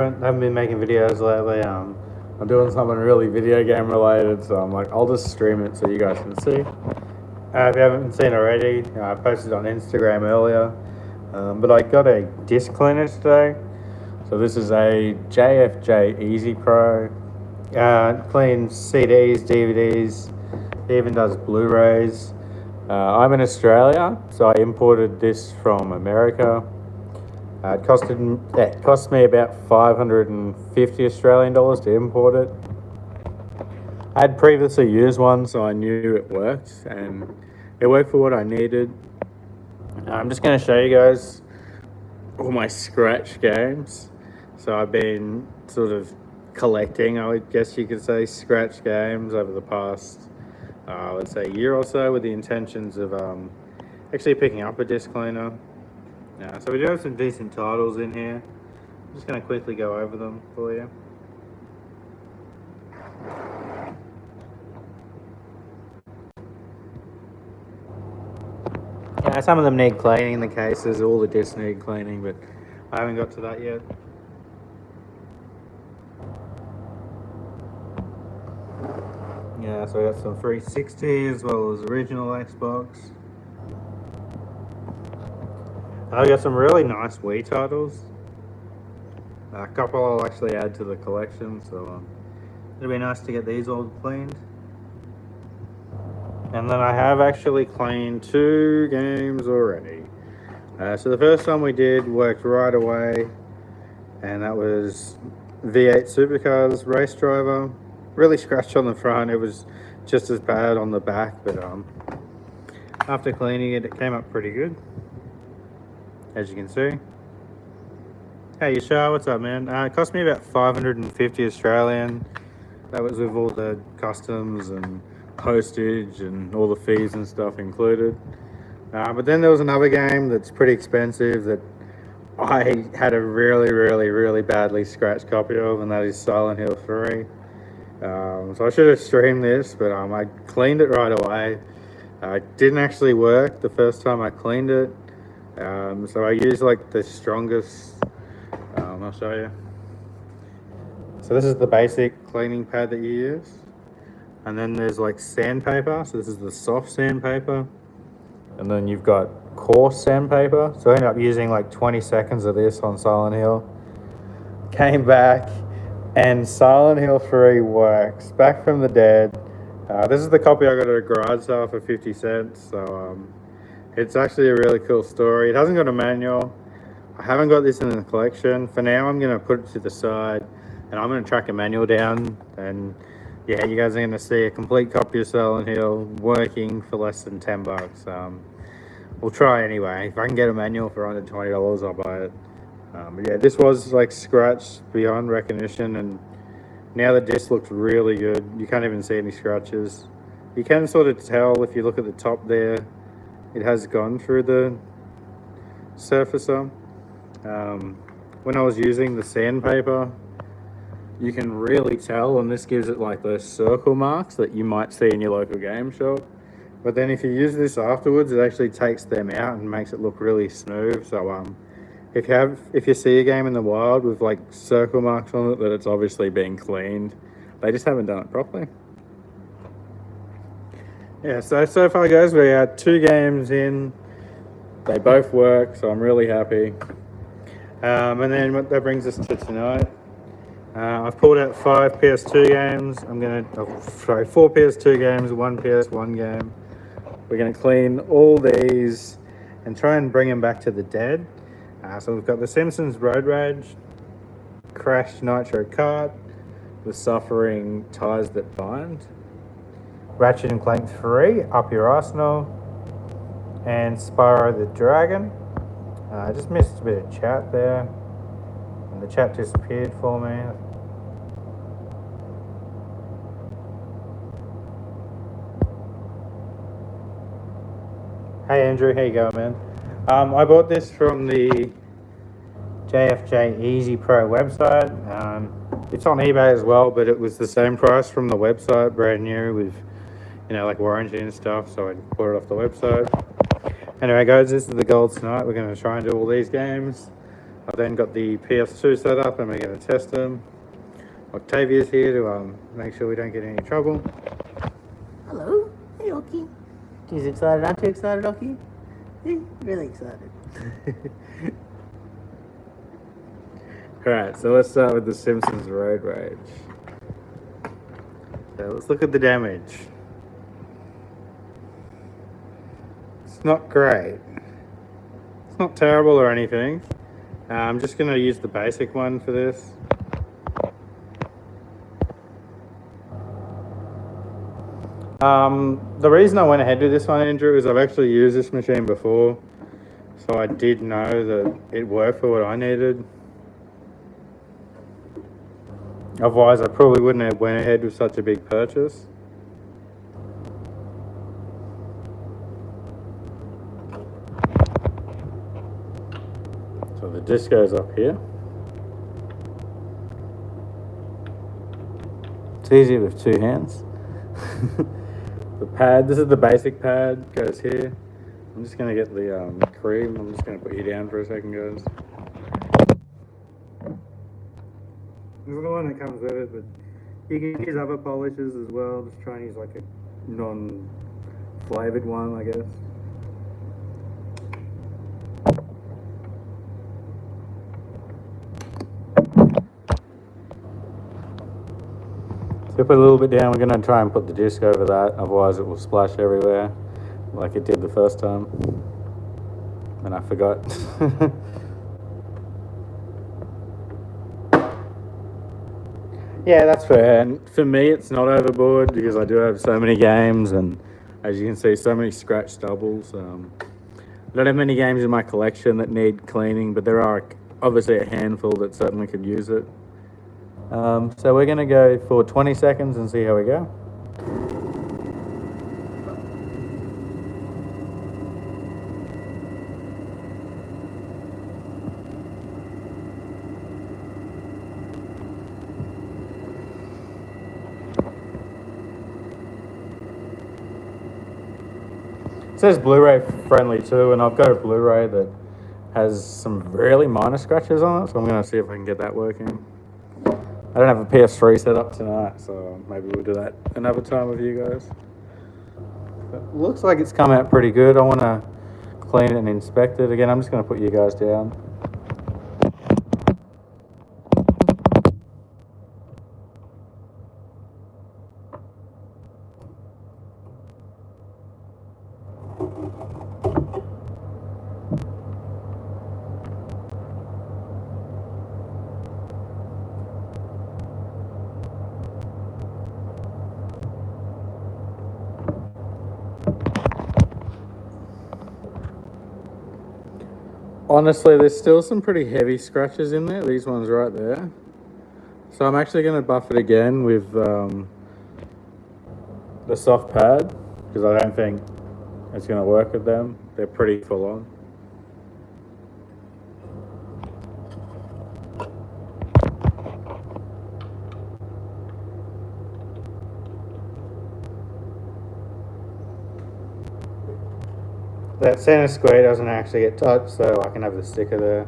haven't been making videos lately. I'm doing something really video game related, so I'm like, I'll just stream it so you guys can see. If you haven't seen already, I posted on Instagram earlier, but I got a disc cleaner today. So this is a JFJ Easy Pro. Cleans CDs, DVDs, it even does Blu-rays. I'm in Australia, so I imported this from America. It cost me about 550 Australian dollars to import it. I had previously used one, so I knew it worked, and it worked for what I needed. I'm just going to show you guys all my scratch games. So I've been sort of collecting, I guess you could say, scratch games over the past, let's say, year or so, with the intentions of actually picking up a disc cleaner. So we do have some decent titles in here. I'm just going to quickly go over them for you. Some of them need cleaning, the cases, all the discs need cleaning, but I haven't got to that yet. So I got some 360 as well as original Xbox. I got some really nice Wii titles. A couple I'll actually add to the collection, so it'll be nice to get these all cleaned. And then I have actually cleaned 2 games already. So the first one we did worked right away, and that was V8 Supercars Race Driver. Really scratched on the front, it was just as bad on the back, but after cleaning it, it came up pretty good, as you can see. Hey Yashar, what's up, man? It cost me about 550 Australian. That was with all the customs and postage and all the fees and stuff included. But then there was another game that's pretty expensive that I had a really badly scratched copy of, and that is Silent Hill 3. So I should have streamed this, but I cleaned it right away. It didn't actually work the first time I cleaned it. So I used like the strongest, I'll show you. So this is the basic cleaning pad that you use. And then there's like sandpaper, so this is the soft sandpaper. And then you've got coarse sandpaper. So I ended up using like 20 seconds of this on Silent Hill. Came back, and Silent Hill 3 works. Back from the dead. This is the copy I got at a garage sale for 50 cents. So it's actually a really cool story. It hasn't got a manual. I haven't got this in the collection. For now, I'm going to put it to the side, and I'm going to track a manual down. And yeah, you guys are going to see a complete copy of Silent Hill working for less than 10 bucks. We'll try anyway. If I can get a manual for under $20, I'll buy it. But yeah, this was like scratched beyond recognition, and now the disc looks really good. You can't even see any scratches. You can sort of tell if you look at the top there, it has gone through the surfacer. When I was using the sandpaper, you can really tell, and this gives it like those circle marks that you might see in your local game shop. But then if you use this afterwards, it actually takes them out and makes it look really smooth. So if you see a game in the wild with like circle marks on it, that it's obviously being cleaned. They just haven't done it properly. Yeah, so far guys, we had 2 games in. They both work, so I'm really happy. And then that brings us to tonight. I've pulled out 5 PS2 games. 4 PS2 games, 1 PS1 game. We're going to clean all these and try and bring them back to the dead. So we've got The Simpsons Road Rage, Crash Nitro Kart, The Suffering Ties That Bind, Ratchet and Clank 3, Up Your Arsenal, and Spyro the Dragon. I just missed a bit of chat there, and the chat disappeared for me. Hey Andrew, how you going, man? I bought this from the JFJ Easy Pro website. It's on eBay as well, but it was the same price from the website, brand new, with like warranty and stuff, so I bought it off the website. Anyway guys, this is the gold tonight. We're going to try and do all these games. I've then got the PS2 set up and we're going to test them. Octavia's here to make sure we don't get any trouble. Hello. Hey, Oki. She's excited. Aren't you excited, Oki? Hey, really excited. Alright, so let's start with the Simpsons Road Rage. So let's look at the damage. It's not great. It's not terrible or anything. I'm just going to use the basic one for this. The reason I went ahead with this one, Andrew, is I've actually used this machine before. So I did know that it worked for what I needed. Otherwise, I probably wouldn't have went ahead with such a big purchase. So the disc goes up here. It's easy with two hands. The pad, this is the basic pad, goes here. I'm just going to get the cream. I'm just going to put you down for a second, guys. This is the one that comes with it, but you can use other polishes as well. Just try and use like a non-flavoured one, I guess. So put a little bit down. We're going to try and put the disc over that, otherwise it will splash everywhere like it did the first time. And I forgot. Yeah, that's fair. And for me, it's not overboard because I do have so many games, and as you can see, so many scratch doubles. I don't have many games in my collection that need cleaning, but there are obviously a handful that certainly could use it. So we're going to go for 20 seconds and see how we go. It says Blu-ray friendly too, and I've got a Blu-ray that has some really minor scratches on it, so I'm going to see if I can get that working. I don't have a PS3 set up tonight, so maybe we'll do that another time with you guys. But looks like it's come out pretty good. I want to clean it and inspect it. Again, I'm just going to put you guys down. Honestly, there's still some pretty heavy scratches in there. These ones right there. So I'm actually going to buff it again with the soft pad, because I don't think it's going to work with them. They're pretty full on. That center square doesn't actually get touched, so I can have the sticker there.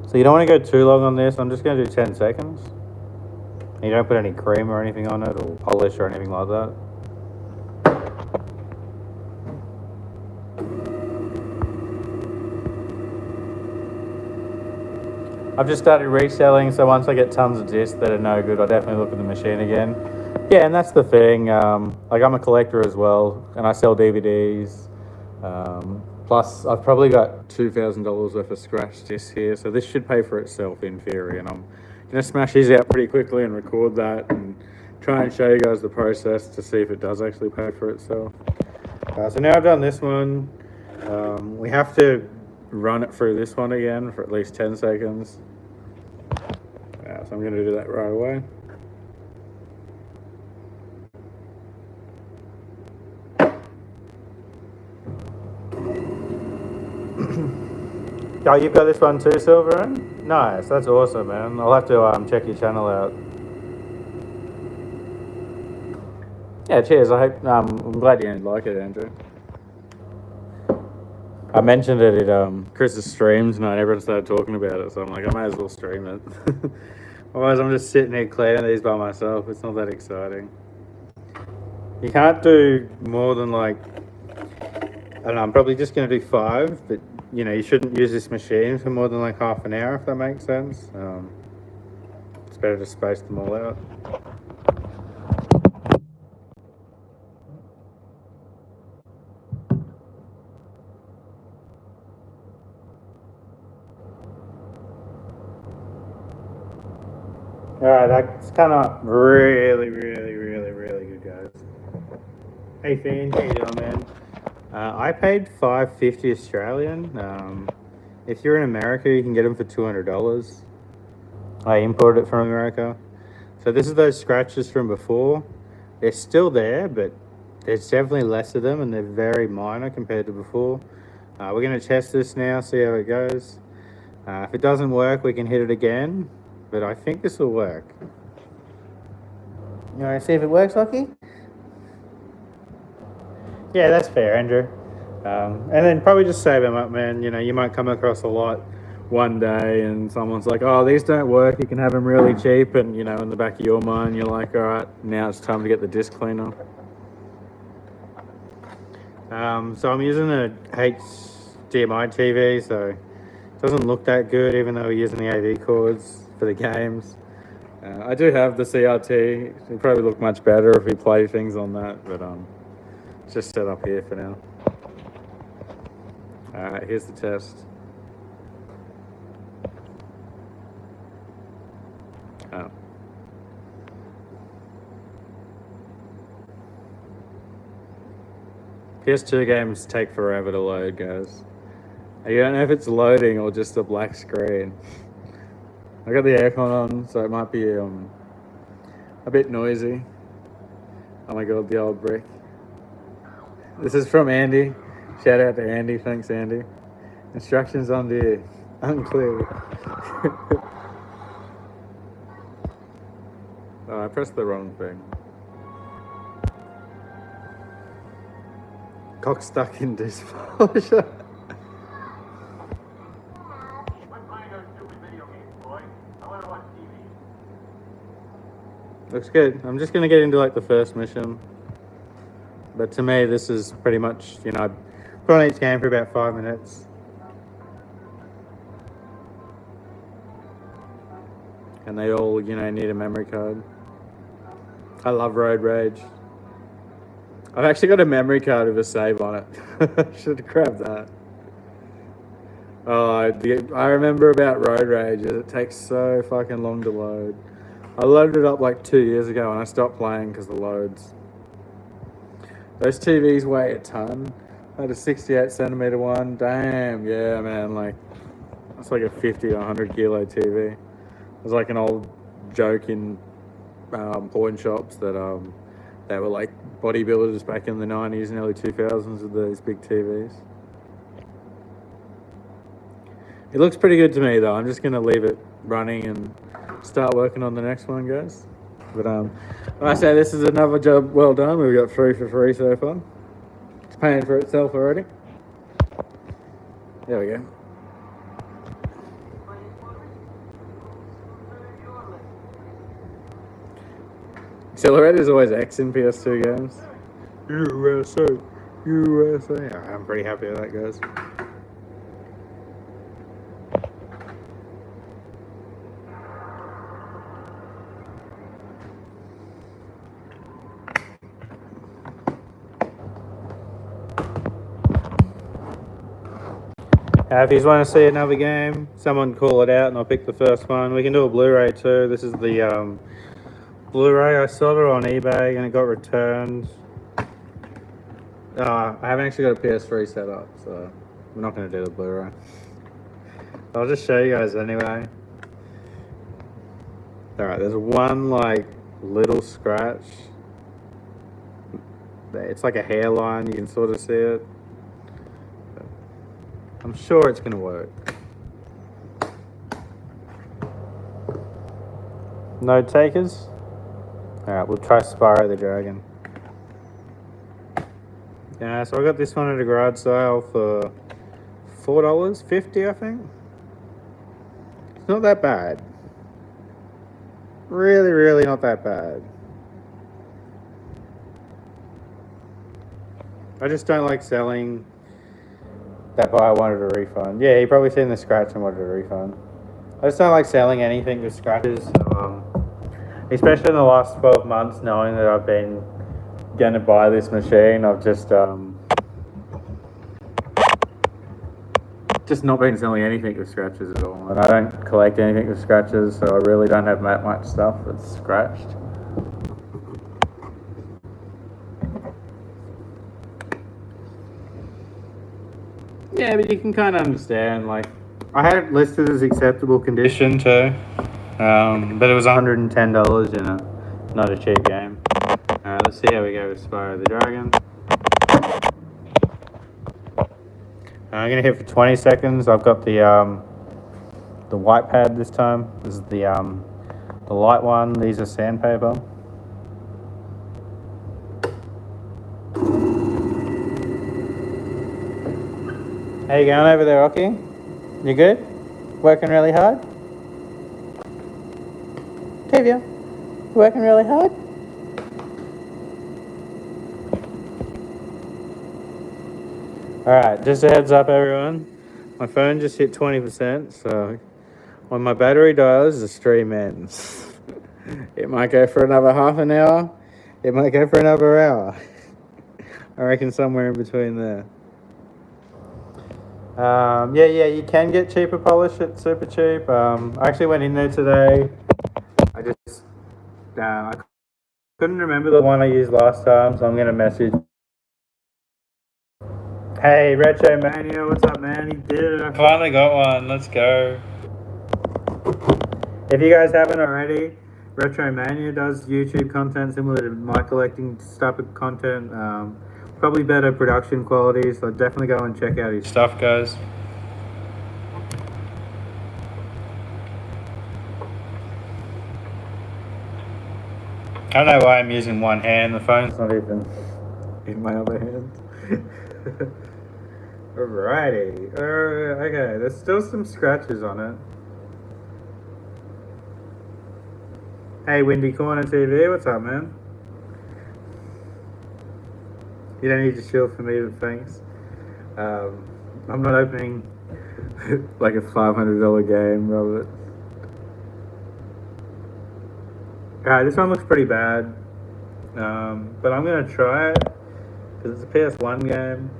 So you don't want to go too long on this. I'm just going to do 10 seconds. You don't put any cream or anything on it, or polish or anything like that. I've just started reselling, so once I get tons of discs that are no good, I'll definitely look at the machine again. Yeah, and that's the thing. Like, I'm a collector as well, and I sell DVDs. Plus, I've probably got $2,000 worth of scratch discs here, so this should pay for itself in theory. And I'm going to smash these out pretty quickly and record that and try and show you guys the process to see if it does actually pay for itself. So now I've done this one. We have to run it through this one again for at least 10 seconds. So I'm going to do that right away. Oh, you've got this one too, Silver? Nice, that's awesome, man. I'll have to check your channel out. Yeah, cheers. I hope I'm glad you like it, Andrew. I mentioned it at Chris's stream tonight, and everyone started talking about it, so I'm like, I might as well stream it. Otherwise, I'm just sitting here cleaning these by myself. It's not that exciting. You can't do more than like, I don't know, I'm probably just going to do 5, but you know, you shouldn't use this machine for more than like half an hour, if that makes sense. It's better to space them all out. Alright, that's kind of really good, guys. Hey, Fiend, how you doing, man? I paid $5.50 Australian. If you're in America, you can get them for $200. I imported it from America. So this is those scratches from before. They're still there, but there's definitely less of them, and they're very minor compared to before. We're going to test this now, see how it goes. If it doesn't work, we can hit it again, but I think this will work. You want to see if it works, Lockie? Yeah, that's fair, Andrew. And then probably just save them up, man. You know, you might come across a lot one day and someone's like, oh, these don't work, you can have them really cheap, and you know, in the back of your mind you're like, all right, now it's time to get the disc cleaner. So I'm using a HDMI TV, so it doesn't look that good even though we're using the AV cords for the games. I do have the CRT. It would probably look much better if we play things on that, but it's just set up here for now. Alright, here's the test. Oh. PS2 games take forever to load, guys. You don't know if it's loading or just a black screen. I got the aircon on, so it might be a bit noisy. Oh my god, the old brick. This is from Andy. Shout out to Andy. Thanks, Andy. Instructions on the unclear. Oh, I pressed the wrong thing. Cock stuck in dishwasher. Looks good. I'm just gonna get into like the first mission. But to me, this is pretty much, you know, I put on each game for about 5 minutes. And they all, you know, need a memory card. I love Road Rage. I've actually got a memory card with a save on it. Should have grabbed that. Oh, I remember about Road Rage. It takes so fucking long to load. I loaded it up like 2 years ago and I stopped playing because of the loads. Those TVs weigh a ton. I had a 68 centimeter one. Damn, yeah, man, like, that's like a 50 or 100 kilo TV. It was like an old joke in pawn shops that they were like bodybuilders back in the 90s and early 2000s with these big TVs. It looks pretty good to me though. I'm just going to leave it running and start working on the next one, guys. But I say this is another job well done. We've got 3 for free so far. It's paying for itself already. There we go. Accelerator is always X in PS2 games. USA, USA. I'm pretty happy with that, guys. If you want to see another game, someone call it out and I'll pick the first one. We can do a Blu-ray too. This is the Blu-ray. I sold it on eBay and it got returned. I haven't actually got a PS3 set up, so we're not going to do the Blu-ray. I'll just show you guys anyway. Alright, there's one like little scratch. It's like a hairline, you can sort of see it. I'm sure it's going to work. No takers? Alright, we'll try Spyro the Dragon. Yeah, so I got this one at a garage sale for $4.50, I think. It's not that bad. Really, really not that bad. I just don't like selling. That buyer wanted a refund. Yeah, he probably seen the scratch and wanted a refund. I just don't like selling anything with scratches. So, especially in the last 12 months, knowing that I've been going to buy this machine, I've just not been selling anything with scratches at all. And I don't collect anything with scratches, so I really don't have that much stuff that's scratched. Yeah, but you can kind of understand, like, I had it listed as acceptable condition too, but it was $110 in a not a cheap game. Let's see how we go with Spyro the Dragon. I'm gonna hit for 20 seconds. I've got the white pad this time. This is the light one. These are sandpaper. How you going over there, Rocky? You good? Working really hard? Tavia, you working really hard? Alright, just a heads up everyone. My phone just hit 20%, so when my battery dies, the stream ends. It might go for another half an hour. It might go for another hour. I reckon somewhere in between there. Yeah, you can get cheaper polish at Super Cheap. I actually went in there today. I couldn't remember the one I used last time, so I'm going to message. Hey, Retro Mania, what's up, man? He did it. I finally got one. Let's go. If you guys haven't already, Retro Mania does YouTube content similar to my collecting type of content. Probably better production quality, so definitely go and check out his stuff, guys. I don't know why I'm using one hand. The phone's not even in my other hand. Alrighty. Okay, there's still some scratches on it. Hey, Windy Corner TV, what's up, man? You don't need to shield for me, but thanks. I'm not opening like a $500 game, Robert. Alright, this one looks pretty bad. But I'm going to try it because it's a PS1 game.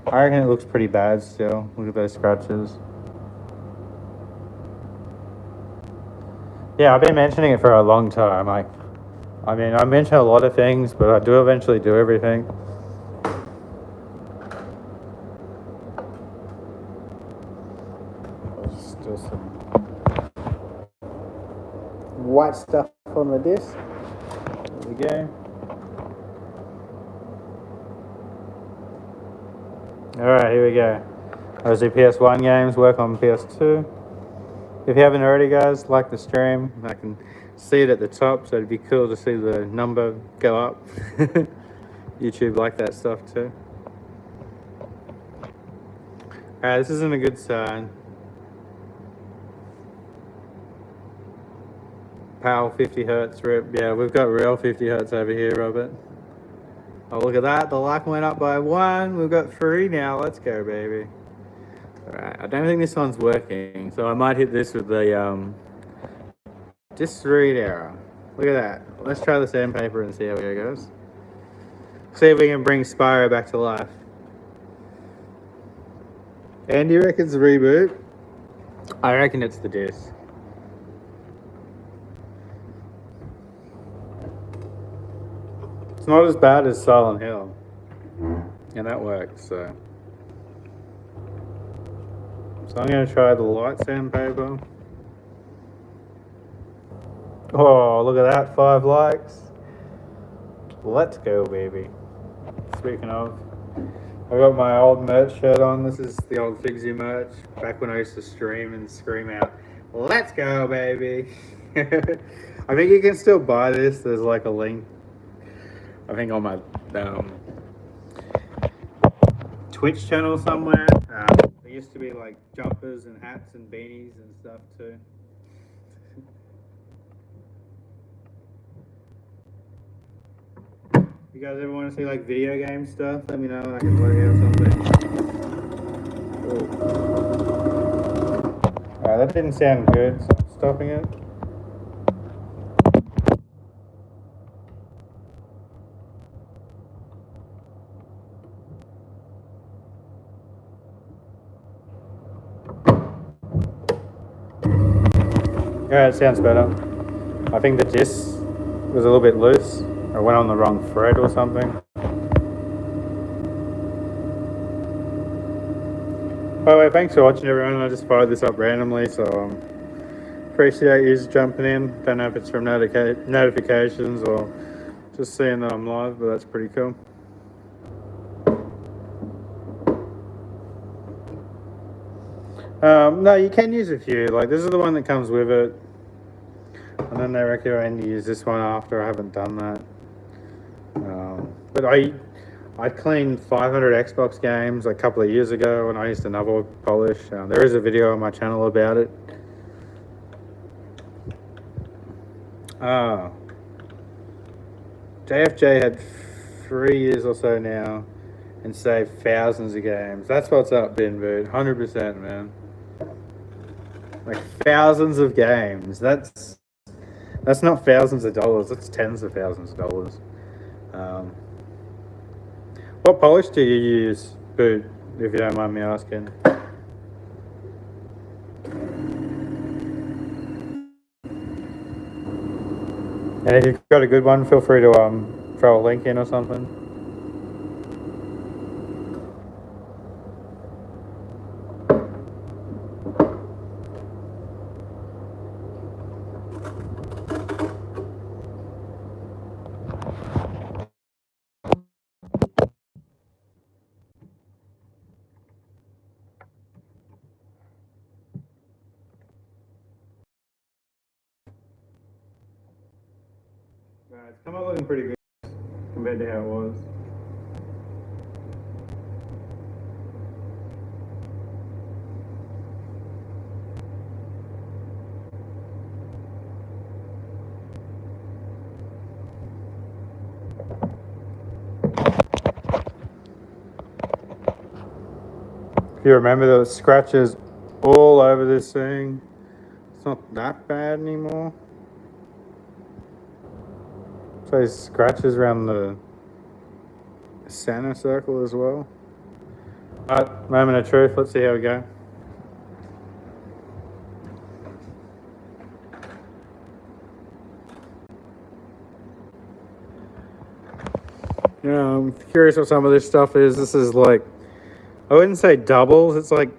I reckon it looks pretty bad still. Look at those scratches. Yeah, I've been mentioning it for a long time. I mean, I mention a lot of things, but I do eventually do everything. Let's do some white stuff on the disc. There we go. Alright, here we go. Those are PS1 games, work on PS2. If you haven't already, guys, like the stream. I can see it at the top, so it'd be cool to see the number go up. YouTube like that stuff too. Alright, this isn't a good sign. PAL 50 Hertz rip. Yeah, we've got real 50 Hertz over here, Robert. Oh, look at that. The luck went up by 1. We've got 3 now. Let's go, baby. Alright, I don't think this one's working, so I might hit this with the just read error. Look at that. Let's try the sandpaper and see how it goes. See if we can bring Spyro back to life. Andy reckons reboot. I reckon it's the disc. It's not as bad as Silent Hill. And that worked, so. So I'm going to try the light sandpaper. Oh, look at that, 5 likes. Let's go, baby. Speaking of, I got my old merch shirt on. This is the old Figsy merch. Back when I used to stream and scream out, let's go, baby. I think you can still buy this. There's like a link, I think, on my Twitch channel somewhere. There used to be like jumpers and hats and beanies and stuff too. You guys ever want to see like video game stuff? Let me know and I can work out something. Alright, that didn't sound good, so I'm stopping it. Alright, it sounds better. I think the disc was a little bit loose. I went on the wrong thread or something. By the way, thanks for watching everyone. I just fired this up randomly, so appreciate you jumping in. Don't know if it's from notifications or just seeing that I'm live, but that's pretty cool. No, you can use a few. Like, this is the one that comes with it. And then they recommend you use this one after. I haven't done that. But I cleaned 500 Xbox games a couple of years ago and I used another polish. There is a video on my channel about it. JFJ had 3 years or so now and saved thousands of games. That's what's up, Bin Boot. 100%, man. Like thousands of games. That's not thousands of dollars. That's tens of thousands of dollars. What polish do you use, Boot, if you don't mind me asking? And if you've got a good one, feel free to throw a link in or something. It's come out looking pretty good compared to how it was. If you remember, there was scratches all over this thing. It's not that bad anymore. So there's scratches around the center circle as well. Alright, moment of truth. Let's see how we go. You know, I'm curious what some of this stuff is. This is like, I wouldn't say doubles. It's like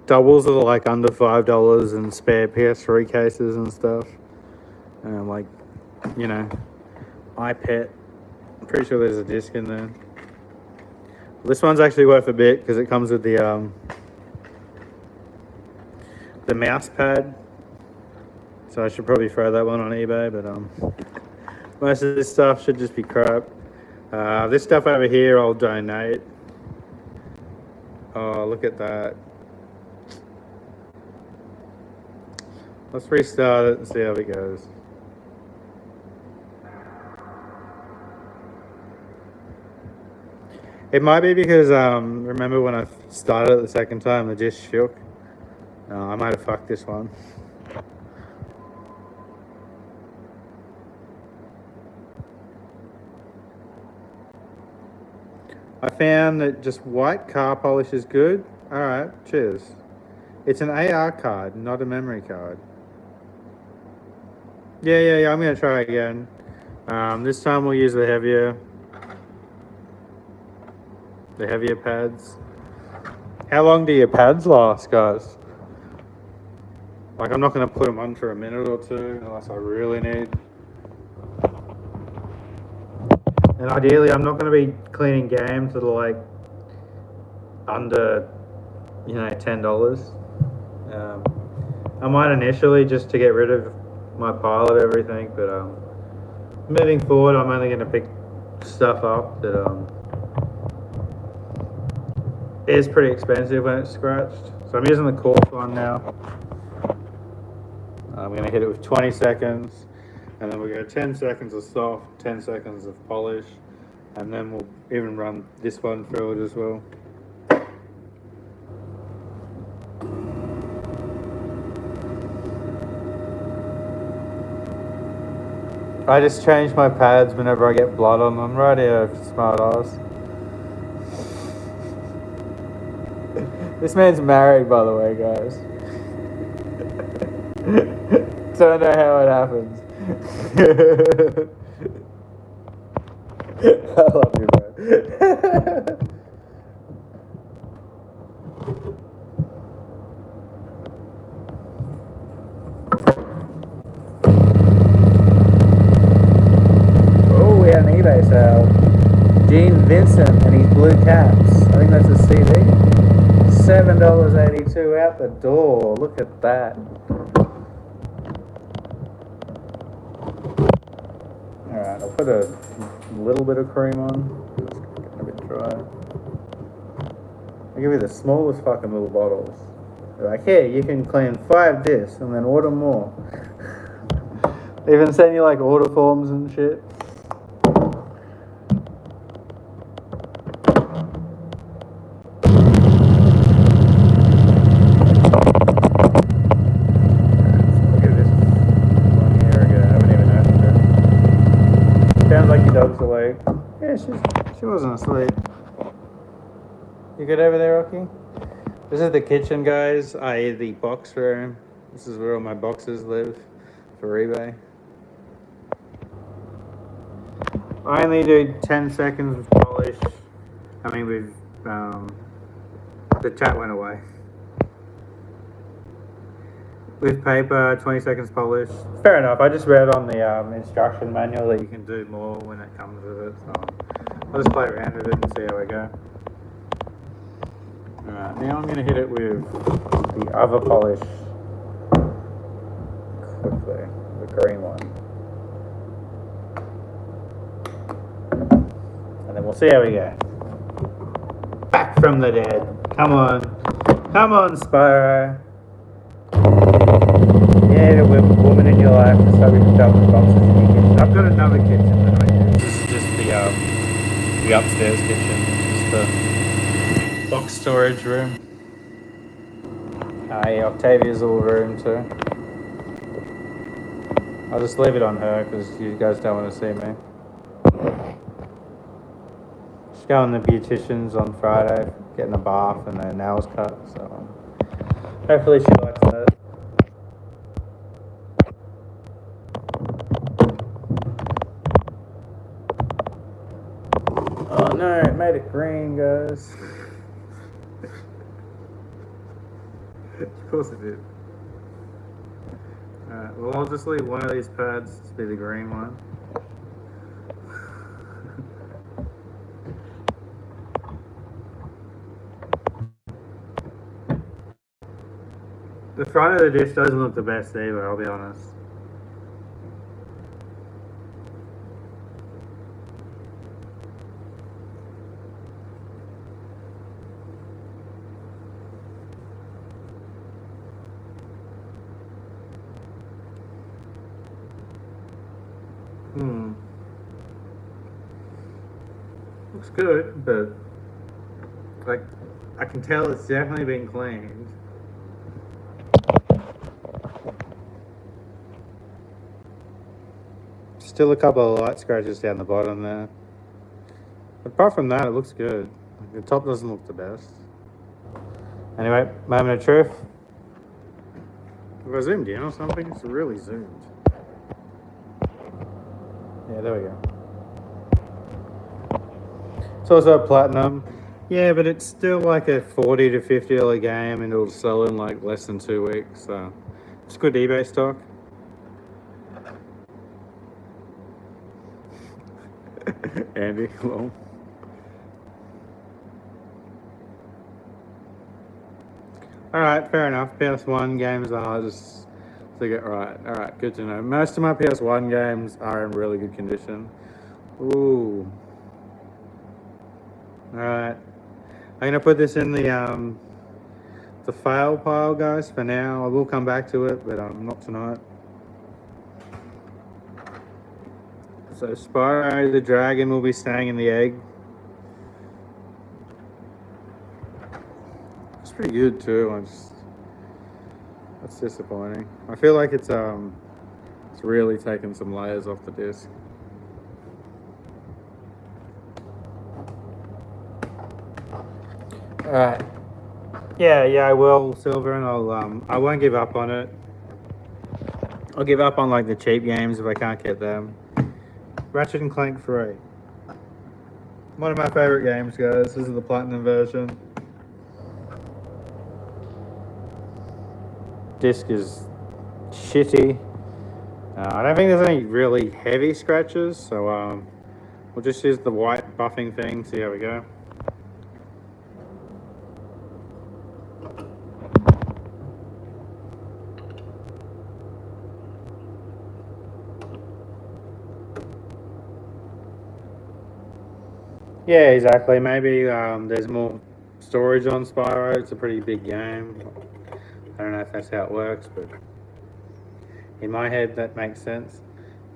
doubles that are like under $5 and spare PS3 cases and stuff. Like, you know, iPad. I'm pretty sure there's a disc in there. This one's actually worth a bit because it comes with the mouse pad. So I should probably throw that one on eBay, but most of this stuff should just be crap. This stuff over here I'll donate. Oh, look at that. Let's restart it and see how it goes. It might be because, remember when I started it the second time, the disc shook? I might have fucked this one. I found that just white car polish is good. Alright, cheers. It's an AR card, not a memory card. Yeah, I'm going to try again. This time we'll use the heavier pads. How long do your pads last, guys? Like, I'm not going to put them on for a minute or two unless I really need. And ideally, I'm not going to be cleaning games that are like under, you know, $10. I might initially just to get rid of my pile of everything, but moving forward, I'm only going to pick stuff up that is pretty expensive when it's scratched. So I'm using the coarse one now. I'm going to hit it with 20 seconds, and then we'll go 10 seconds of soft, 10 seconds of polish, and then we'll even run this one through it as well. I just change my pads whenever I get blood on them. Right here, smart ass. This man's married, by the way, guys. Don't know how it happens. I love you, bro. Oh, we had an eBay sale. Gene Vincent and his blue caps. I think that's a CD. $7.82 out the door. Look at that. Alright, I'll put a little bit of cream on. It's getting a bit dry. I'll give you the smallest fucking little bottles. They're like, here, you can clean 5 discs and then order more. They even send you like order forms and shit. Dog's awake. Yeah, she wasn't asleep. You good over there, Rocky? This is the kitchen, guys, i.e. the box room. This is where all my boxes live for eBay. I only do 10 seconds of polish. I mean, with the chat went away. With paper, 20 seconds polish. Fair enough. I just read on the instruction manual that you can do more when it comes with it. So I'll just play around with it and see how we go. Alright, now I'm going to hit it with the other polish quickly, the green one. And then we'll see how we go. Back from the dead. Come on. Come on, Spyro. Yeah, the woman in your life, so we can dump the boxes in your kitchen. I've got another kitchen that I use. This is just the upstairs kitchen, just the box storage room. Yeah, Octavia's little room too. I'll just leave it on her because you guys don't want to see me. She's going to the beautician's on Friday, getting a bath and her nails cut, so hopefully she likes that. Oh no, it made it green, guys. Of course it did. Alright, well I'll just leave one of these pads to be the green one. The front of the dish doesn't look the best either, I'll be honest. Looks good, but like I can tell it's definitely been cleaned. Still a couple of light scratches down the bottom there. But apart from that, it looks good. The top doesn't look the best. Anyway, moment of truth. Have I zoomed in or something? It's really zoomed. Yeah, there we go. It's also a platinum. Yeah, but it's still like a $40 to $50 game and it'll sell in like less than 2 weeks. So it's good eBay stock. Andy, hello. Alright, fair enough. PS1 games are hardest to get right. Alright, good to know. Most of my PS1 games are in really good condition. Ooh. Alright. gonna put this in the fail pile, guys. For now, I will come back to it, but not tonight. So Spyro the dragon will be staying in the egg. It's pretty good too. That's disappointing. I feel like it's really taken some layers off the disc. All right. Yeah, I will, Silver, and I won't give up on it. I'll give up on like the cheap games if I can't get them. Ratchet and Clank 3. One of my favorite games, guys. This is the platinum version. Disc is shitty. I don't think there's any really heavy scratches, so we'll just use the white buffing thing. See how we go. Yeah, exactly. Maybe there's more storage on Spyro. It's a pretty big game. I don't know if that's how it works, but in my head that makes sense.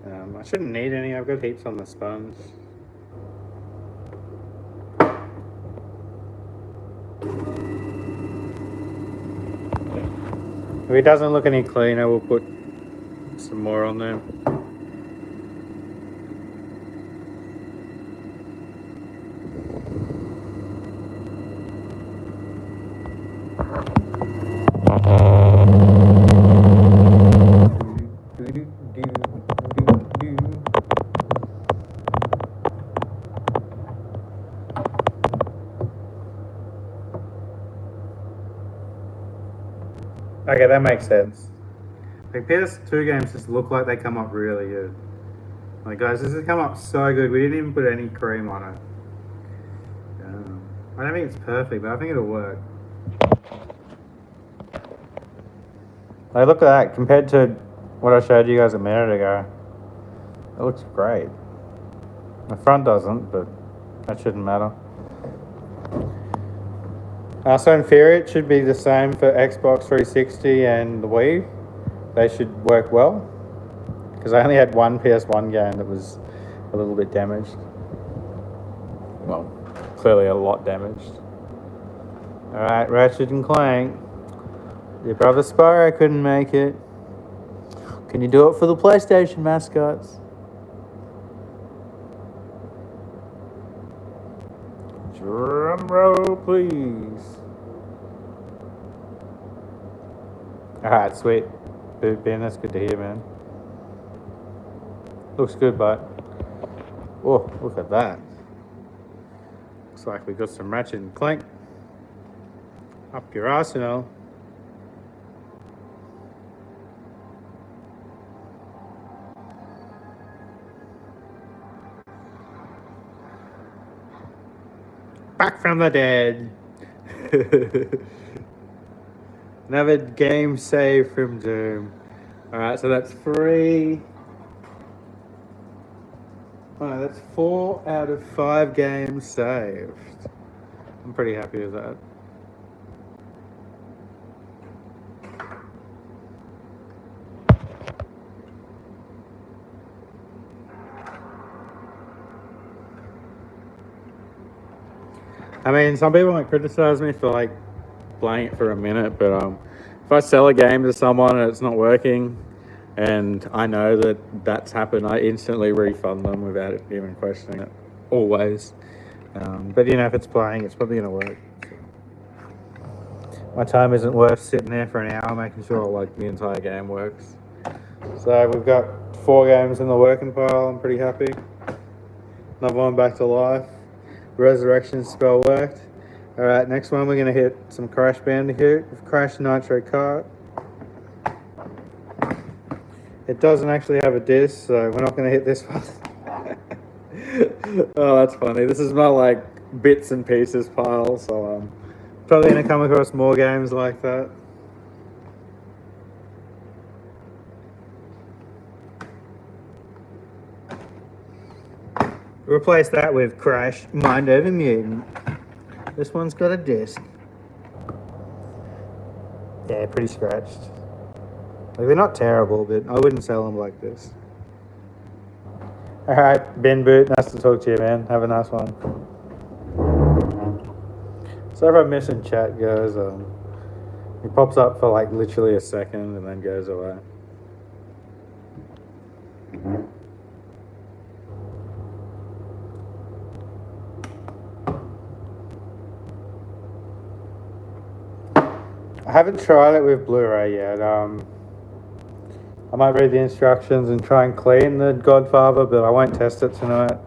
I shouldn't need any. I've got heaps on the sponge. If it doesn't look any cleaner, we'll put some more on there. Okay, that makes sense. Like PS2 games just look like they come up really good. Like guys, this has come up so good. We didn't even put any cream on it. I don't think it's perfect, but I think it'll work. Like look at that, compared to what I showed you guys a minute ago. It looks great. The front doesn't, but that shouldn't matter. So in theory, it should be the same for Xbox 360 and the Wii. They should work well. Because I only had one PS1 game that was a little bit damaged. Well, clearly a lot damaged. Alright, Ratchet and Clank. Your brother Spyro couldn't make it. Can you do it for the PlayStation mascots? Drum roll, please. Alright, sweet. Ben, that's good to hear, man. Looks good, but oh, look at that. Looks like we got some Ratchet and Clank up your arsenal. Back from the dead. Another game saved from Doom. Alright, so that's 3. Oh, that's 4 out of 5 games saved. I'm pretty happy with that. I mean, some people might criticize me for like playing it for a minute, but if I sell a game to someone and it's not working, and I know that that's happened, I instantly refund them without even questioning it. Always. But you know, if it's playing, it's probably going to work. So my time isn't worth sitting there for an hour making sure like the entire game works. So we've got 4 games in the working pile. I'm pretty happy. Another one back to life. Resurrection spell worked. Alright, next one we're going to hit some Crash Bandicoot with Crash Nitro Kart. It doesn't actually have a disc, so we're not going to hit this one. Oh, that's funny. This is my like bits and pieces pile, so I'm probably going to come across more games like that. Replace that with Crash Mind Over Mutant. This one's got a disc. Yeah, pretty scratched. Like, they're not terrible, but I wouldn't sell them like this. Alright, Ben Boot, nice to talk to you, man. Have a nice one. So if I'm missing chat, guys, he pops up for like literally a second and then goes away. I haven't tried it with Blu-ray yet. I might read the instructions and try and clean the Godfather, but I won't test it tonight.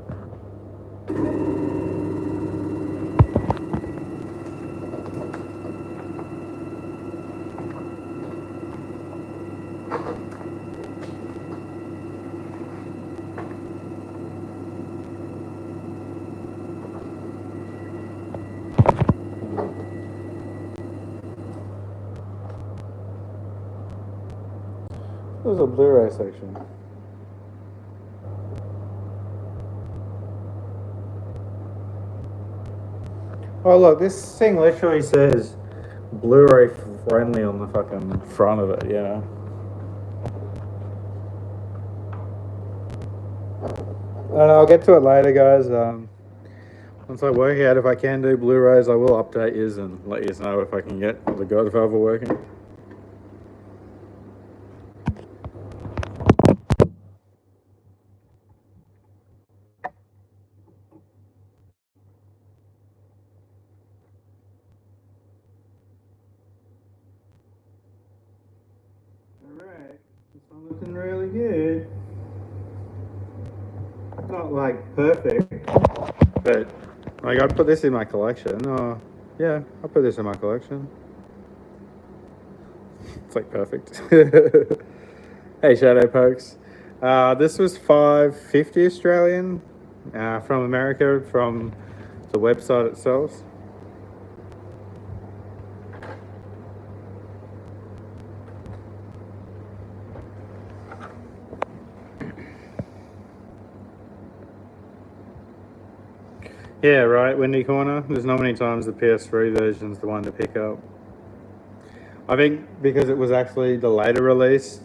There's a Blu-ray section. Oh look, this thing literally says Blu-ray friendly on the fucking front of it, you know. I don't know, I'll get to it later, guys. Once I work out if I can do Blu-rays, I will update you and let you know if I can get the Godfather working. Alright, this one's looking really good. Not like perfect, but like I'd put this in my collection. Oh, yeah, I'll put this in my collection. It's like perfect. Hey, Shadow Pokes. This was $5.50 Australian from America, from the website itself. Yeah, right, Windy Corner. There's not many times the PS3 version's the one to pick up. I think because it was actually the later release.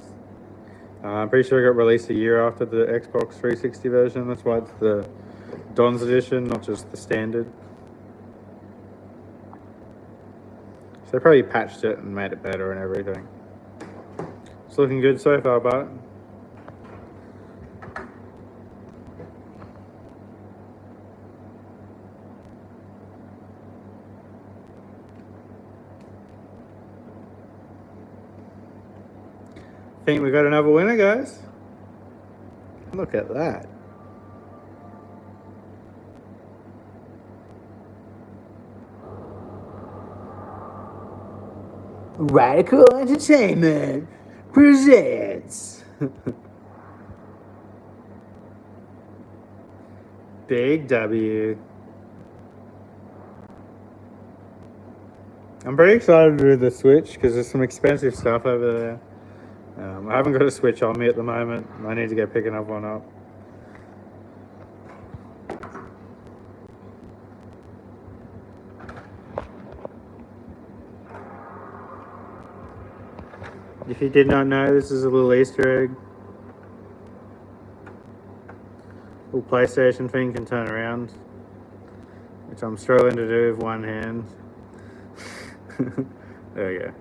I'm pretty sure it got released a year after the Xbox 360 version. That's why it's the Don's edition, not just the standard. So they probably patched it and made it better and everything. It's looking good so far, but I think we got another winner, guys. Look at that. Radical Entertainment presents Big W. I'm pretty excited to do the Switch because there's some expensive stuff over there. I haven't got a Switch on me at the moment. I need to go picking up one up. If you did not know, this is a little Easter egg. Little PlayStation thing can turn around, which I'm struggling to do with one hand. There we go.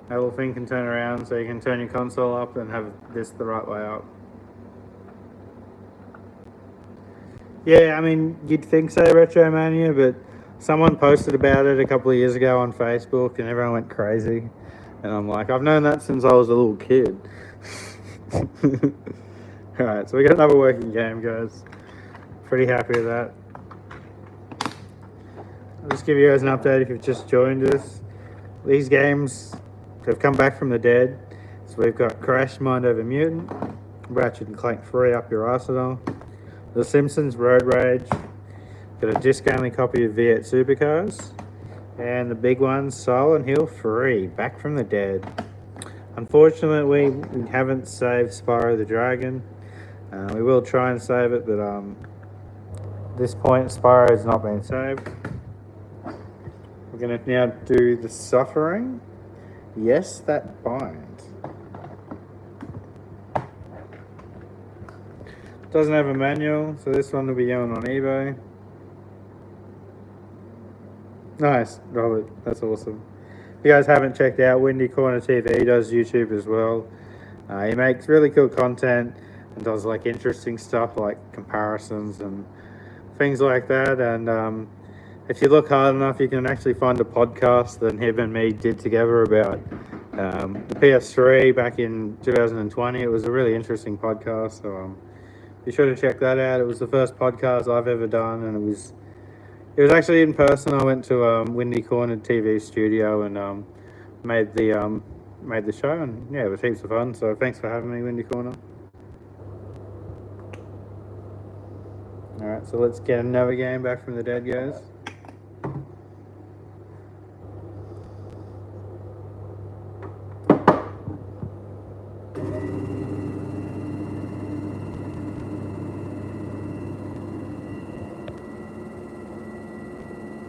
That little thing can turn around so you can turn your console up and have this the right way up. Yeah, I mean, you'd think so, Retromania, but someone posted about it a couple of years ago on Facebook and everyone went crazy. And I'm like, I've known that since I was a little kid. Alright, so we got another working game, guys. Pretty happy with that. I'll just give you guys an update if you've just joined us. These games have come back from the dead. So we've got Crash Mind Over Mutant, Ratchet and Clank 3 Up Your Arsenal, The Simpsons Road Rage, got a disc-only copy of V8 Supercars, and the big one, Silent Hill 3, Back from the Dead. Unfortunately, we haven't saved Spyro the Dragon. We will try and save it, but at this point, Spyro's not been saved. We're going to now do the suffering. Yes, that binds. Doesn't have a manual, so this one will be going on eBay. Nice, Robert. That's awesome. If you guys haven't checked out Windy Corner TV, he does YouTube as well. He makes really cool content and does like interesting stuff like comparisons and things like that. And if you look hard enough, you can actually find a podcast that him and me did together about the PS3 back in 2020. It was a really interesting podcast, so be sure to check that out. It was the first podcast I've ever done, and it was actually in person. I went to Windy Corner TV studio and made the show, and yeah, it was heaps of fun. So thanks for having me, Windy Corner. All right, so let's get another game back from the dead, guys.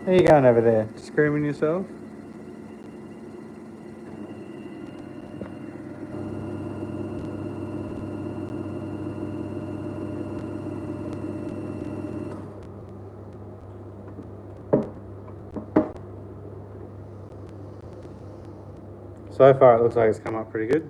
How you going over there? Screaming yourself? So far it looks like it's come up pretty good.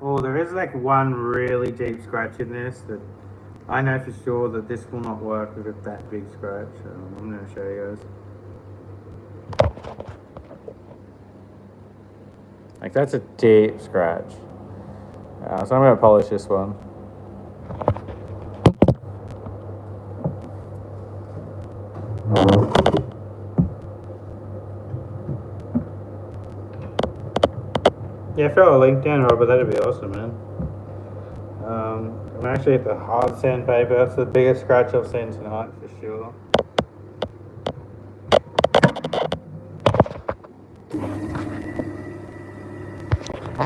Oh, there is like one really deep scratch in this that I know for sure that this will not work with that big scratch. I'm going to show you guys. Like that's a deep scratch. So I'm going to polish this one. Yeah, throw a link down, Robert. That'd be awesome, man. I'm actually at the hard sandpaper. That's the biggest scratch I've seen tonight for sure.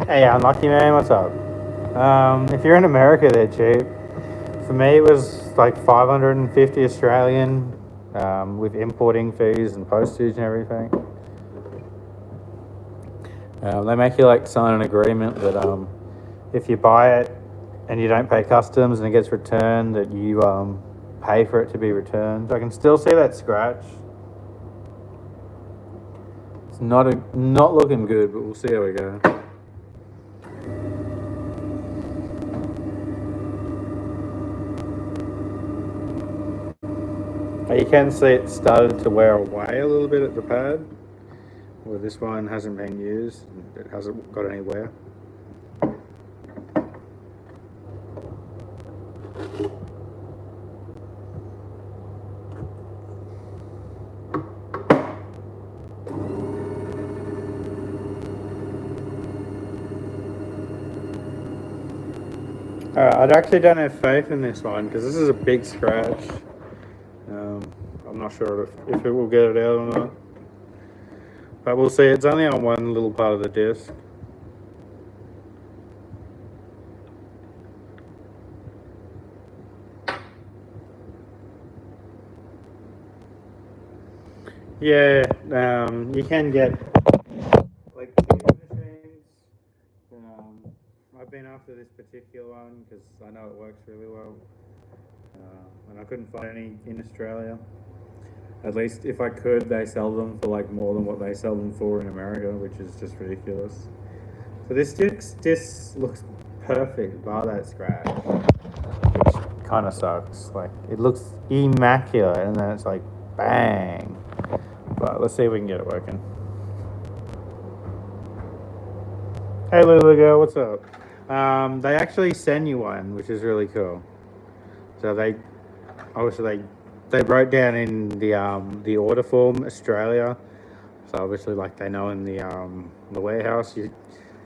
Hey, unlucky man, what's up? If you're in America, they're cheap. For me, it was like 550 Australian with importing fees and postage and everything. They make you like sign an agreement that if you buy it and you don't pay customs and it gets returned, that you pay for it to be returned. I can still see that scratch. It's not looking good, but we'll see how we go. You can see it started to wear away a little bit at the pad. Well, this one hasn't been used. It hasn't got any wear. I actually don't have faith in this one because this is a big scratch. I'm not sure if it will get it out or not. But we'll see. It's only on one little part of the disc. Yeah, you can get like machines. I've been after this particular one because I know it works really well, and I couldn't find any in Australia. At least if I could, they sell them for like more than what they sell them for in America, which is just ridiculous. So this disc looks perfect bar that scratch, which kind of sucks. Like it looks immaculate, and then it's like bang. But let's see if we can get it working. Hey Lulu girl, what's up? They actually send you one, which is really cool. So they wrote down in the order form Australia. So obviously, like they know in the warehouse, you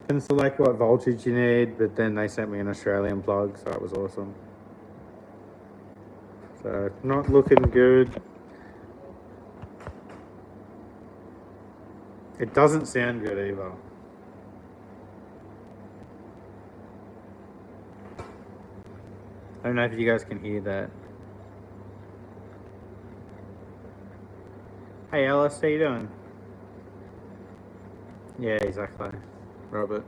can select what voltage you need. But then they sent me an Australian plug, so it was awesome. So not looking good. It doesn't sound good either. I don't know if you guys can hear that. Hey Alice, how you doing? Yeah, exactly. Robert.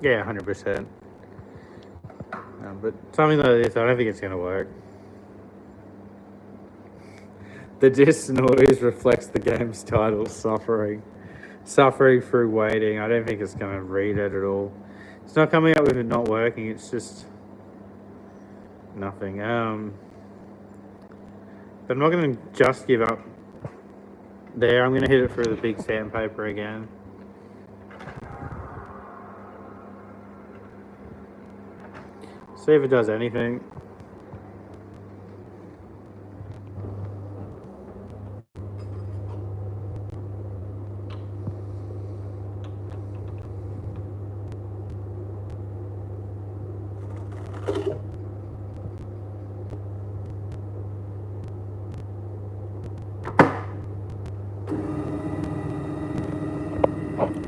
Yeah, 100%. But something like this, I don't think it's going to work. The disk noise reflects the game's title, Suffering. Suffering through waiting. I don't think it's going to read it at all. It's not coming up with it not working, it's just nothing. But I'm not going to just give up there. I'm going to hit it through the big sandpaper again. See if it does anything.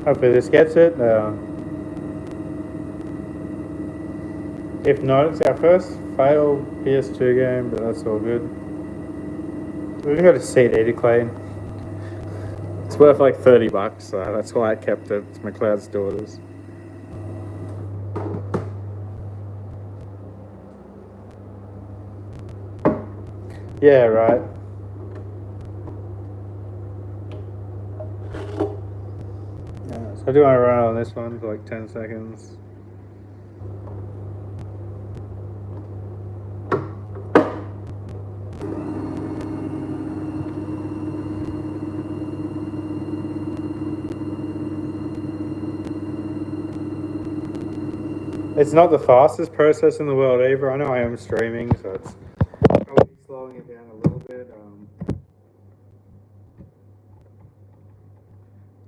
Hopefully this gets it. If not, it's our first failed PS2 game, but that's all good. We've got a CD to clean. It's worth like $30, so that's why I kept it. It's McLeod's daughter's. Yeah, right. So I do want to run on this one for like 10 seconds. It's not the fastest process in the world either. I know I am streaming, so it's probably slowing it down a little bit.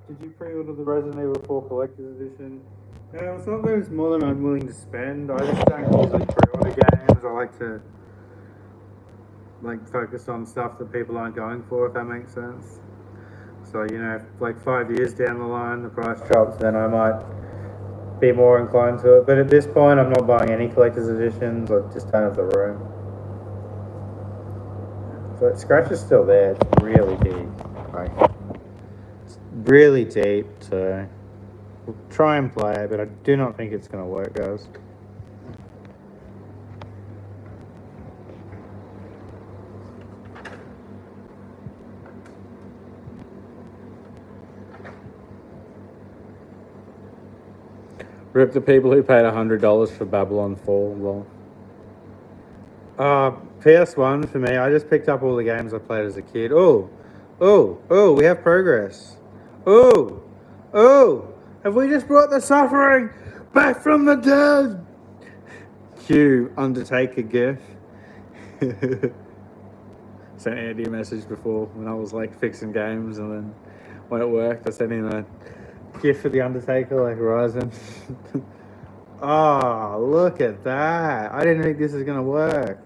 Did you pre-order the Resident Evil 4 Collector's Edition? No, it's not that it's more than I'm willing to spend. I just don't usually pre-order games. I like to focus on stuff that people aren't going for, if that makes sense. So, you know, if, like 5 years down the line, the price drops, then I might be more inclined to it. But at this point, I'm not buying any collector's editions. I just don't have the room. So Scratch is still there. It's really deep. Like, it's really deep. So we'll try and play it, but I do not think it's going to work, guys. Rip the people who paid $100 for Babylon 4. Well, PS1 for me. I just picked up all the games I played as a kid. Oh, we have progress. Oh, have we just brought the Suffering back from the dead? Cue Undertaker gif. Sent Andy a message before when I was like fixing games, and then when it worked, I sent him a gift for the Undertaker, like Horizon. Oh, look at that. I didn't think this was gonna work.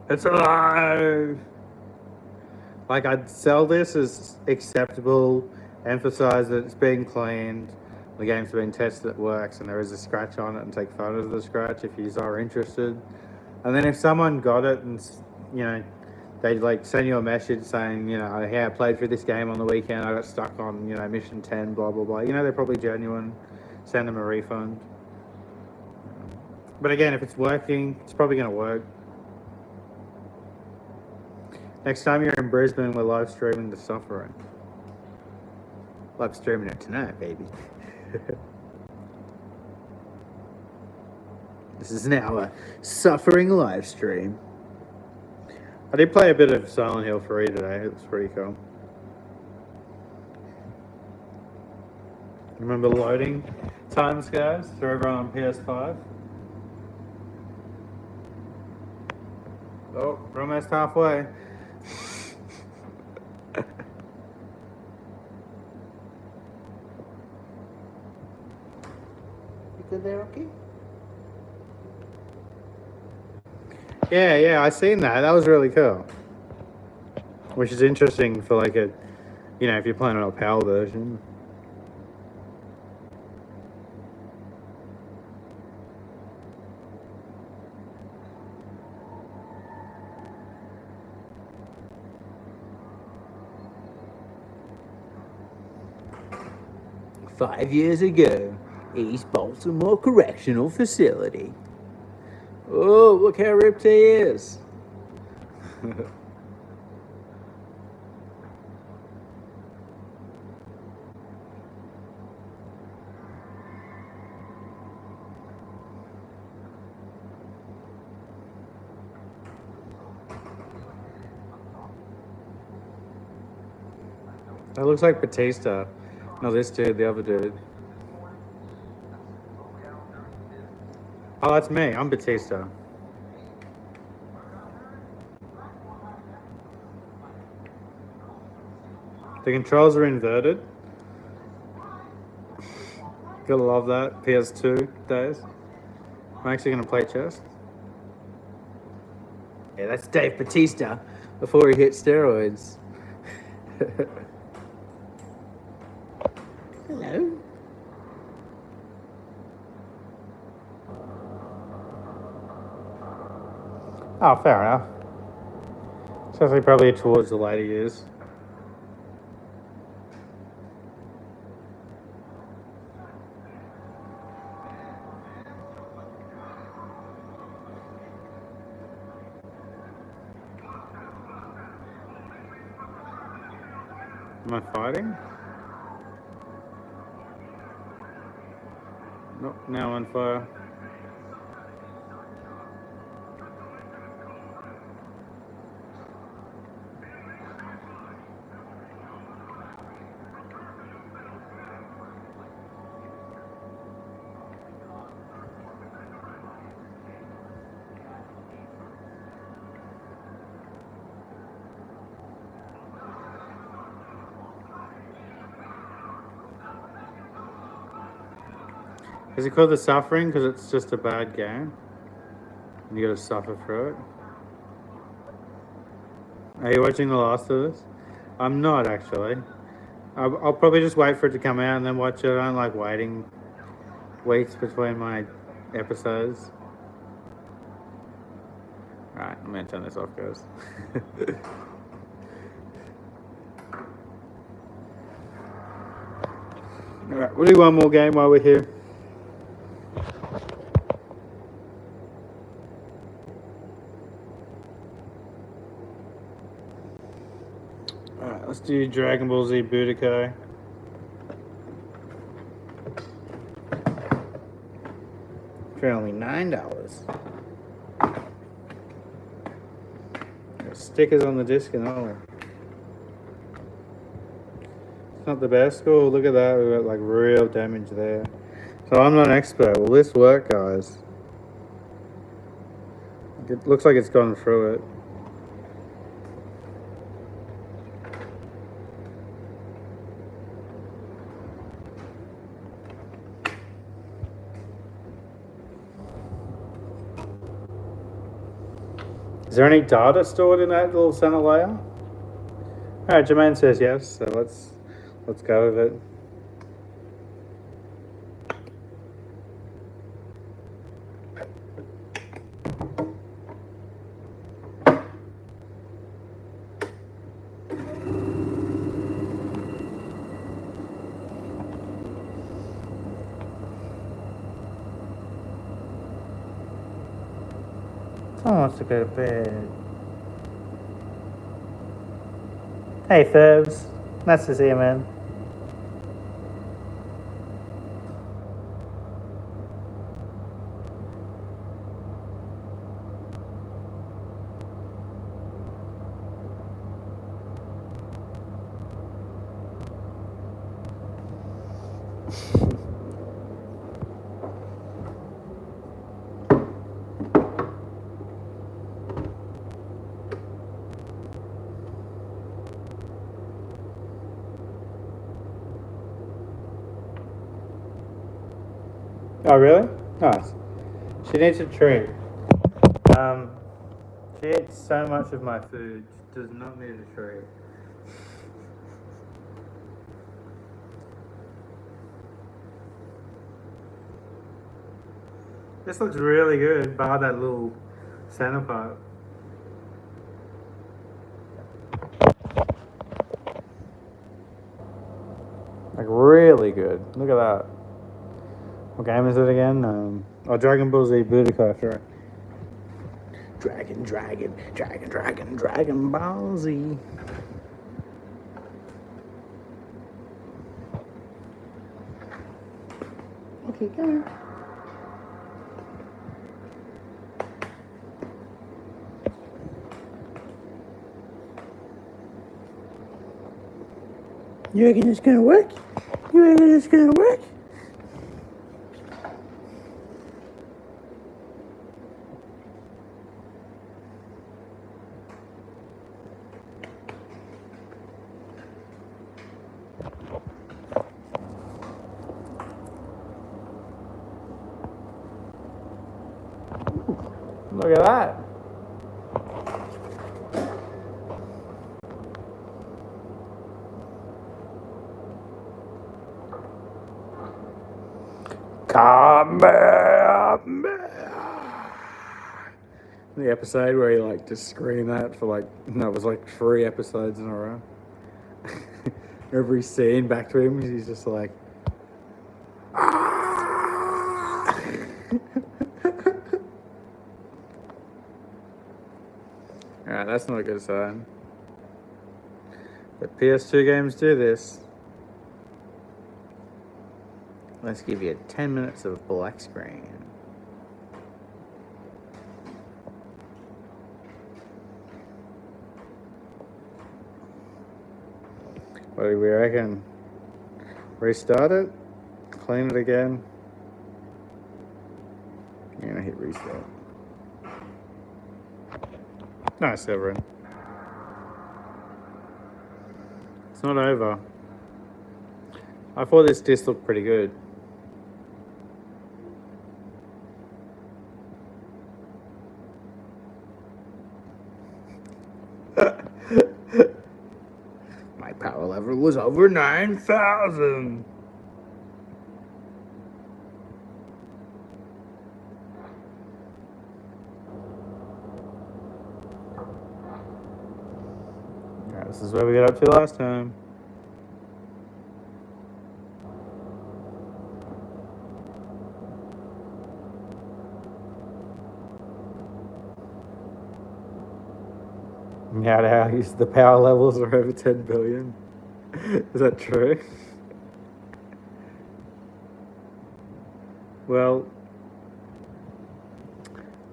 It's alive. Like, I'd sell this as acceptable, emphasize that it's being cleaned, the game's been tested, it works, and there is a scratch on it, and take photos of the scratch if you are interested. And then if someone got it and, you know, they'd like send you a message saying, you know, hey, I played through this game on the weekend, I got stuck on, you know, mission 10, blah, blah, blah. You know, they're probably genuine. Send them a refund. But again, if it's working, it's probably going to work. Next time you're in Brisbane, we're live streaming The Suffering. Live streaming it tonight, baby. This is now a Suffering live stream. I did play a bit of Silent Hill 3 today. It was pretty cool. Remember loading times, guys, for everyone on PS5? Oh, we're almost halfway. good there, Rocky? Yeah, I seen that. That was really cool. Which is interesting for like a, you know, if you're playing on a PAL version. "5 years ago, East Baltimore Correctional Facility." Oh, look how ripped he is. That looks like Batista. No, this dude, the other dude. Oh, that's me. I'm Batista. The controls are inverted. Gotta love that. PS2 days. I'm actually gonna play chess. Yeah, that's Dave Batista before he hit steroids. Hello. Oh, fair enough. Especially probably towards the later years. Am I fighting? Nope, now I'm on fire. Is it called The Suffering because it's just a bad game? And you gotta suffer through it? Are you watching The Last of Us? I'm not actually. I'll probably just wait for it to come out and then watch it. I don't like waiting weeks between my episodes. Alright, I'm gonna turn this off, guys. Alright, we'll do one more game while we're here. Alright, let's do Dragon Ball Z Budokai. For only $9. Got stickers on the disc and all. It's not the best. Oh, look at that. We've got like real damage there. So I'm not an expert. Will this work, guys? It looks like it's gone through it. Is there any data stored in that little center layer? Alright, Jermaine says yes, so let's go with it. Someone wants to go to bed. Hey, Ferbs. Nice to see you, man. Oh, really? Nice. She needs a treat. She eats so much of my food. She does not need a treat. This looks really good, bar that little center part. Like really good. Look at that. What game is it again? Dragon Ball Z Budokai, right? Dragon Ball Z. Okay, go. You reckon it's gonna work? You reckon it's gonna work? Look at that. The episode where he like just screamed that for like, no, it was like 3 episodes in a row. Every scene back to him, he's just like, ah! Alright, that's not a good sign. But PS2 games do this. Let's give you 10 minutes of black screen. What do we reckon? Restart it? Clean it again? I'm gonna hit restart. Nice, Severin. It's not over. I thought this disc looked pretty good. My power level was over 9,000. Alright, this is where we got up to last time. Nowadays, the power levels are over 10 billion. Is that true? Well,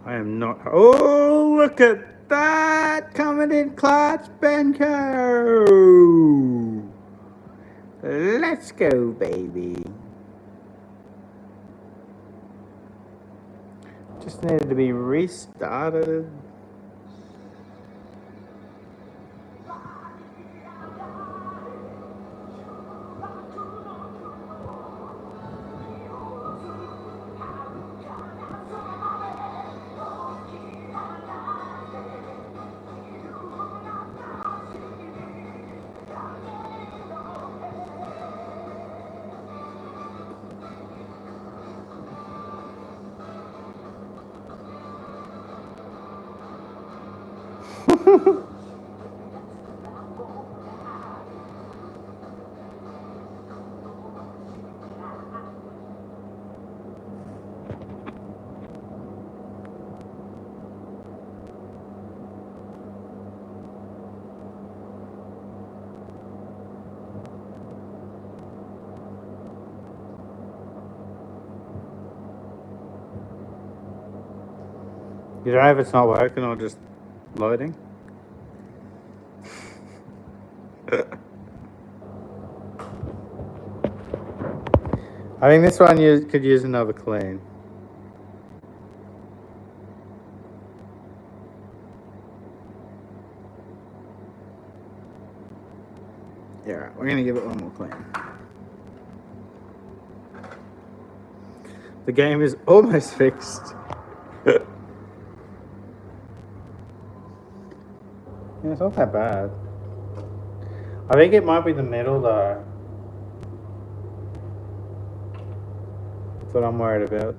I am not. Oh, look at that! Coming in clutch, Benko! Let's go, baby. Just needed to be restarted. You don't know if it's not working or just loading? I think this one could use another clean. Yeah, right, we're gonna give it one more clean. The game is almost fixed. Yeah, it's not that bad. I think it might be the middle though. That's what I'm worried about.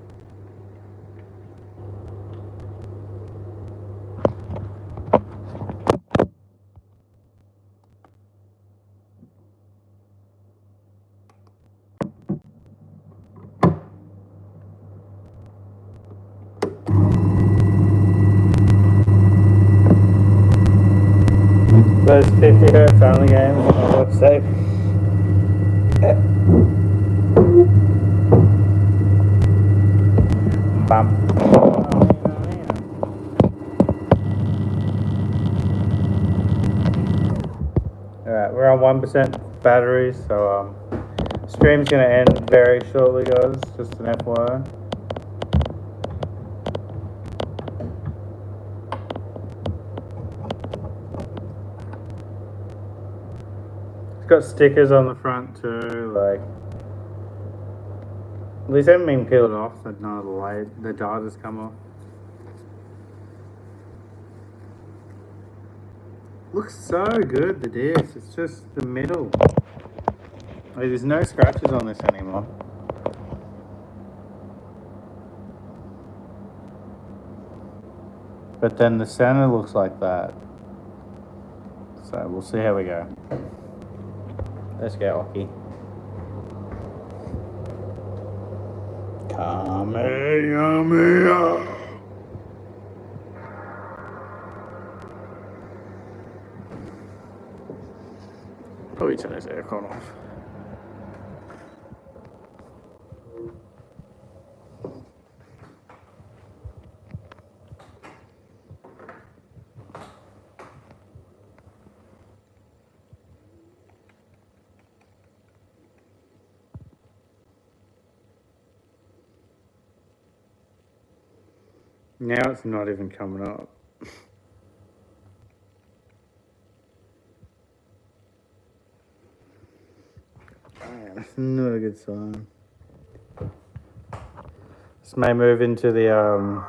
Those 50 hertz only games, I would say. Bum. Alright, we're on 1% battery, so stream's gonna end very shortly, guys. Just an FYI. It's got stickers on the front too, like. At least they haven't been peeled off, so none of the data's come off. Looks so good, the disc. It's just the middle. Like, there's no scratches on this anymore. But then the center looks like that. So we'll see how we go. Let's go, Oki. Kamehameha. Probably turn this aircon off. Now it's not even coming up. That's not a good sign. This may move into the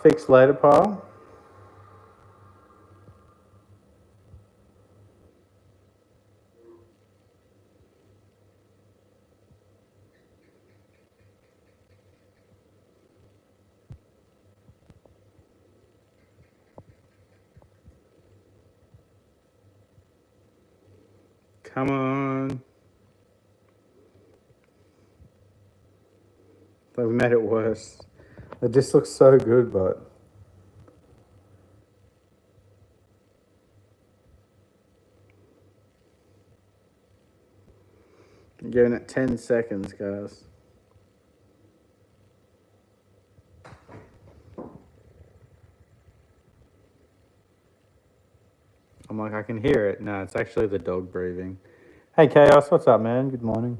fixed later pile. Come on. They've made it worse. It just looks so good, but. I'm giving it 10 seconds, guys. I'm like, I can hear it. No, it's actually the dog breathing. Hey, Chaos, what's up, man? Good morning.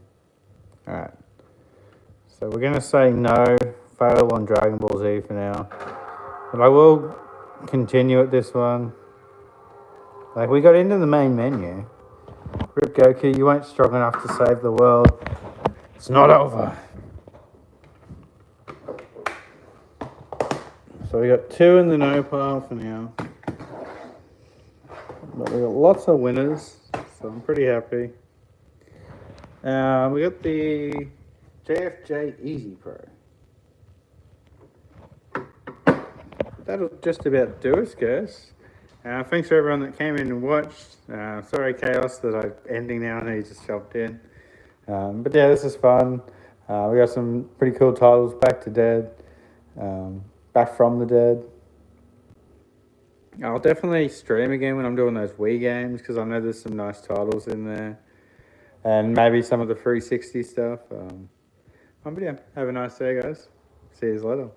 All right. So we're going to say no, fail on Dragon Ball Z for now. But I will continue at this one. Like, we got into the main menu. Rip Goku, you weren't strong enough to save the world. It's not over. So we got 2 in the no pile for now. But we got lots of winners, so I'm pretty happy. We got the JFJ Easy Pro. That'll just about do us, guys. Thanks for everyone that came in and watched. Sorry, Chaos, that I'm ending now and he just jumped in. But yeah, this is fun. We got some pretty cool titles. Back to Dead. Back from the Dead. I'll definitely stream again when I'm doing those Wii games because I know there's some nice titles in there. And maybe some of the 360 stuff. But yeah, have a nice day, guys. See you later.